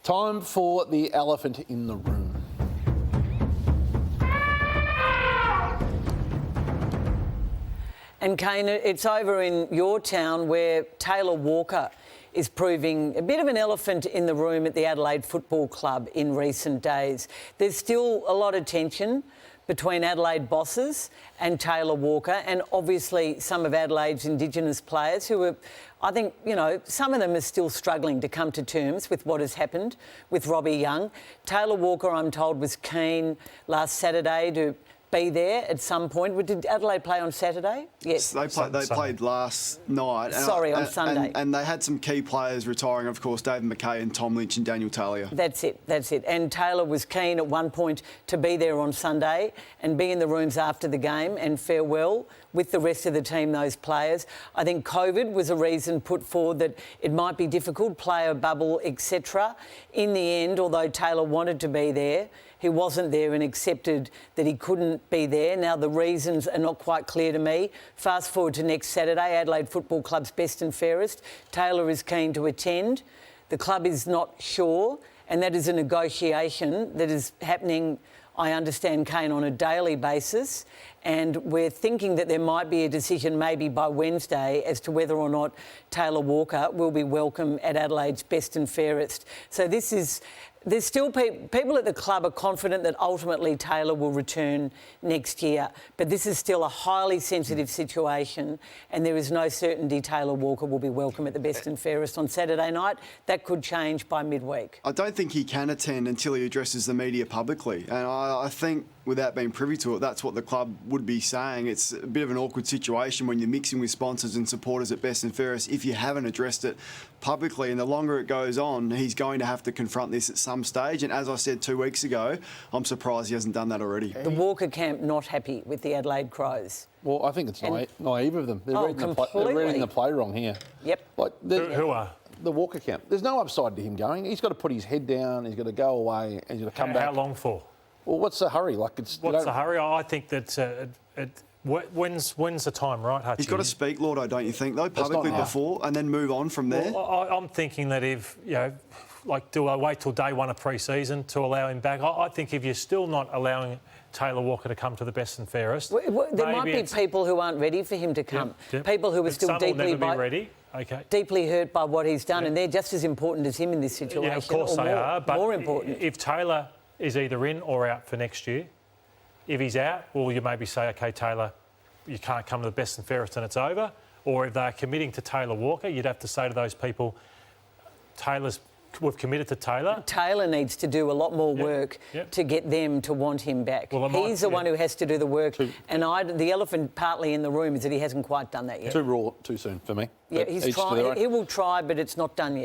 Time for the elephant in the room. And Kane, it's over in your town where Taylor Walker is proving a bit of an elephant in the room at the Adelaide Football Club in recent days. There's still a lot of tension between Adelaide bosses and Taylor Walker, and obviously some of Adelaide's Indigenous players who are, I think, you know, some of them are still struggling to come to terms with what has happened with Robbie Young. Taylor Walker, I'm told, was keen last Saturday to be there at some point. Did Adelaide play on Saturday? Yes. They played last night. On Sunday. And they had some key players retiring, of course, David McKay and Tom Lynch and Daniel Talia. That's it. And Taylor was keen at one point to be there on Sunday and be in the rooms after the game and farewell with the rest of the team, those players. I think COVID was a reason put forward that it might be difficult, player bubble, etc. In the end, although Taylor wanted to be there, he wasn't there and accepted that he couldn't be there. Now, the reasons are not quite clear to me. Fast forward to next Saturday, Adelaide Football Club's best and fairest. Taylor is keen to attend. The club is not sure, and that is a negotiation that is happening, I understand, Kane, on a daily basis. And we're thinking that there might be a decision maybe by Wednesday as to whether or not Taylor Walker will be welcome at Adelaide's best and fairest. So there's still people at the club are confident that ultimately Taylor will return next year. But this is still a highly sensitive situation, and there is no certainty Taylor Walker will be welcome at the best and fairest on Saturday night. That could change by midweek. I don't think he can attend until he addresses the media publicly. And I think, without being privy to it, that's what the club would be saying. It's a bit of an awkward situation when you're mixing with sponsors and supporters at best and fairest if you haven't addressed it publicly. And the longer it goes on, he's going to have to confront this at some stage. And as I said 2 weeks ago, I'm surprised he hasn't done that already. The Walker camp not happy with the Adelaide Crows. Well, I think it's naive of them. They're completely. reading the play wrong here. Yep. Who are? The Walker camp. There's no upside to him going. He's got to put his head down. He's got to go away. And he's got to come back. How long for? Well, what's the hurry? What's the hurry? I think that when's the time, right, Hutchie? He's got to speak, Lordo, don't you think, though, publicly before and then move on from there? Well, I'm thinking that if, you know, do I wait till day one of pre-season to allow him back? I think if you're still not allowing Taylor Walker to come to the best and fairest... there might be people who aren't ready for him to come. Yep. People who are still deeply hurt by what he's done, and they're just as important as him in this situation. Yeah, of course they are. But more important. If Taylor is either in or out for next year, if he's out, well, you maybe say, OK, Taylor, you can't come to the best and fairest and it's over. Or if they're committing to Taylor Walker, you'd have to say to those people, we've committed to Taylor. Taylor needs to do a lot more work to get them to want him back. Well, he's the one who has to do the work. And the elephant partly in the room is that he hasn't quite done that yet. Too raw, too soon for me. Yeah, he's trying. He will try, but it's not done yet.